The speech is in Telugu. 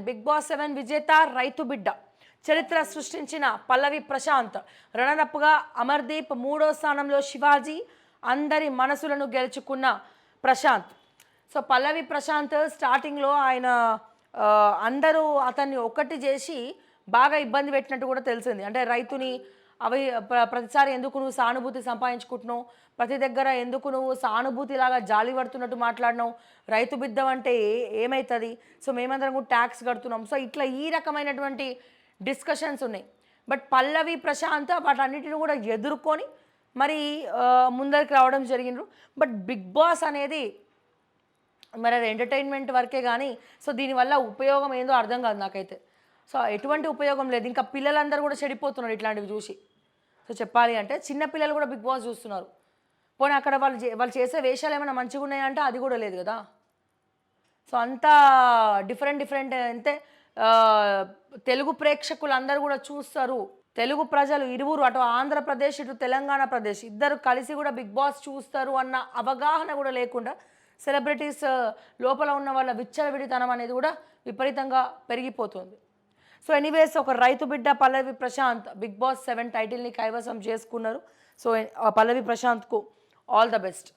బిగ్ బాస్ 7 విజేత రైతు బిడ్డ చరిత్ర సృష్టించిన పల్లవి ప్రశాంత్, రన్నరప్గా అమర్దీప్, 3వ స్థానంలో శివాజీ, అందరి మనసులను గెలుచుకున్న ప్రశాంత్. సో పల్లవి ప్రశాంత్ స్టార్టింగ్లో ఆయన అందరూ అతన్ని ఒకటి చేసి బాగా ఇబ్బంది పెట్టినట్టు కూడా తెలిసింది. అంటే రైతుని అవి ప్రతిసారి ఎందుకు నువ్వు సానుభూతి సంపాదించుకుంటున్నావు, ప్రతి దగ్గర ఎందుకు నువ్వు సానుభూతిలాగా జాలి పడుతున్నట్టు మాట్లాడినావు, రైతు బిడ్డం అంటే ఏమవుతుంది, సో మేమందరం కూడా ట్యాక్స్ కడుతున్నాం, సో ఇట్లా ఈ రకమైనటువంటి డిస్కషన్స్ ఉన్నాయి. బట్ పల్లవి ప్రశాంత్ వాటన్నిటిని కూడా ఎదుర్కొని మరి ముందరికి రావడం జరిగినారు. బట్ బిగ్ బాస్ అనేది మరి అది ఎంటర్టైన్మెంట్ వరకే కానీ సో దీనివల్ల ఉపయోగం ఏందో అర్థం కాదు నాకైతే. సో ఎటువంటి ఉపయోగం లేదు. ఇంకా పిల్లలందరూ కూడా చెడిపోతున్నారు ఇట్లాంటివి చూసి. సో చెప్పాలి అంటే చిన్న పిల్లలు కూడా బిగ్ బాస్ చూస్తున్నారు. పోనీ అక్కడ వాళ్ళు చేసే వేషాలు ఏమైనా మంచిగా ఉన్నాయంటే అది కూడా లేదు కదా. సో అంతా డిఫరెంట్ అంతే. తెలుగు ప్రేక్షకులు అందరూ కూడా చూస్తారు. తెలుగు ప్రజలు ఇరువురు, అటు ఆంధ్రప్రదేశ్ ఇటు తెలంగాణ ప్రదేశ్ ఇద్దరు కలిసి కూడా బిగ్ బాస్ చూస్తారు అన్న అవగాహన కూడా లేకుండా సెలబ్రిటీస్ లోపల ఉన్న వాళ్ళ విచ్చలవిడితనం అనేది కూడా విపరీతంగా పెరిగిపోతుంది. సో ఎనీవేస్ ఒక రైతు బిడ్డ పల్లవి ప్రశాంత్ బిగ్ బాస్ 7 టైటిల్ని కైవసం చేసుకున్నారు. సో పల్లవి ప్రశాంత్కు ఆల్ ద బెస్ట్.